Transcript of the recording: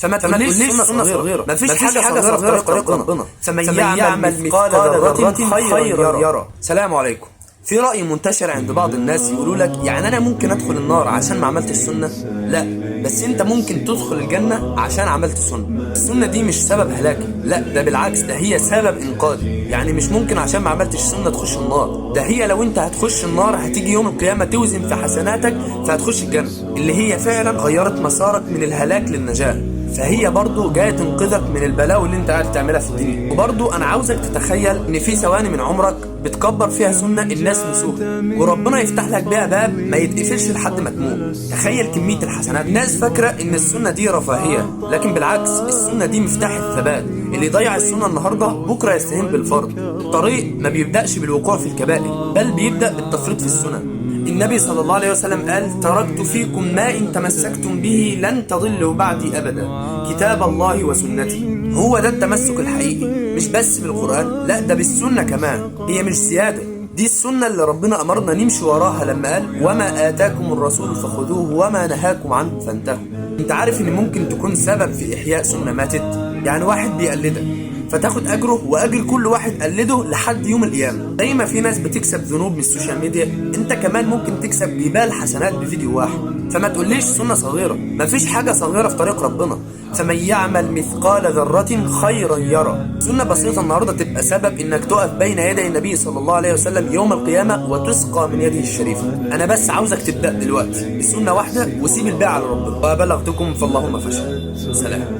فما تقوليش سنة صغيرة، مفيش حاجة صغيرة في طريق ربنا. فمن يعمل مثقال ذرة خيرا يرى. سلام عليكم. في رأي منتشر عند بعض الناس يقولوا لك يعني أنا ممكن أدخل النار عشان ما عملتش سنة؟ لا، بس أنت ممكن تدخل الجنة عشان عملت سنة. السنة دي مش سبب هلاكي، لا ده بالعكس، ده هي سبب إنقاذي. يعني مش ممكن عشان ما عملتش سنة تخش النار، ده هي لو أنت هتخش النار هتيجي يوم القيامة توزن في حسناتك فهتخش الجنة، اللي هي فعلا غيرت مسارك من الهلاك للنجاة. فهي برضو جاية تنقذك من البلاوي اللي انت قاعد تعملها في الدنيا. وبرضو انا عاوزك تتخيل ان في ثواني من عمرك بتكبر فيها سنة الناس نسوها، وربنا يفتح لك بيها باب ما يتقفلش لحد ما تموت. تخيل كمية الحسنات. الناس فاكرة ان السنة دي رفاهية، لكن بالعكس السنة دي مفتاح الثبات. اللي يضيع السنة النهاردة بكرة يستهين بالفرض. الطريق ما بيبدأش بالوقوع في الكبائر، بل بيبدأ بالتفريط في السنن. النبي صلى الله عليه وسلم قال: تركت فيكم ما إن تمسكتم به لن تضلوا بعدي أبدا، كتاب الله وسنتي. هو ده التمسك الحقيقي، مش بس بالقرآن، لا ده بالسنة كمان. هي مش زيادة، دي السنة اللي ربنا أمرنا نمشي وراها لما قال: وما آتاكم الرسول فخذوه وما نهاكم عنه فانتهوا. انت عارف ان ممكن تكون سبب في إحياء سنة ماتت؟ يعني واحد بيقلدك فتاخد اجره واجر كل واحد قلده لحد يوم القيامه. زي ما في ناس بتكسب ذنوب من السوشيال ميديا، انت كمان ممكن تكسب جبال حسنات بفيديو واحد. فما تقوليش سنه صغيره، مفيش حاجه صغيره في طريق ربنا. فمن يعمل مثقال ذره خيرا يرى. سنه بسيطه النهارده تبقى سبب انك تقف بين يدي النبي صلى الله عليه وسلم يوم القيامه وتسقى من يده الشريفه. انا بس عاوزك تبدا دلوقتي بسنه واحده وسيب الباقي على ربنا. وبلغتكم فاللهم فاشهد. سلام.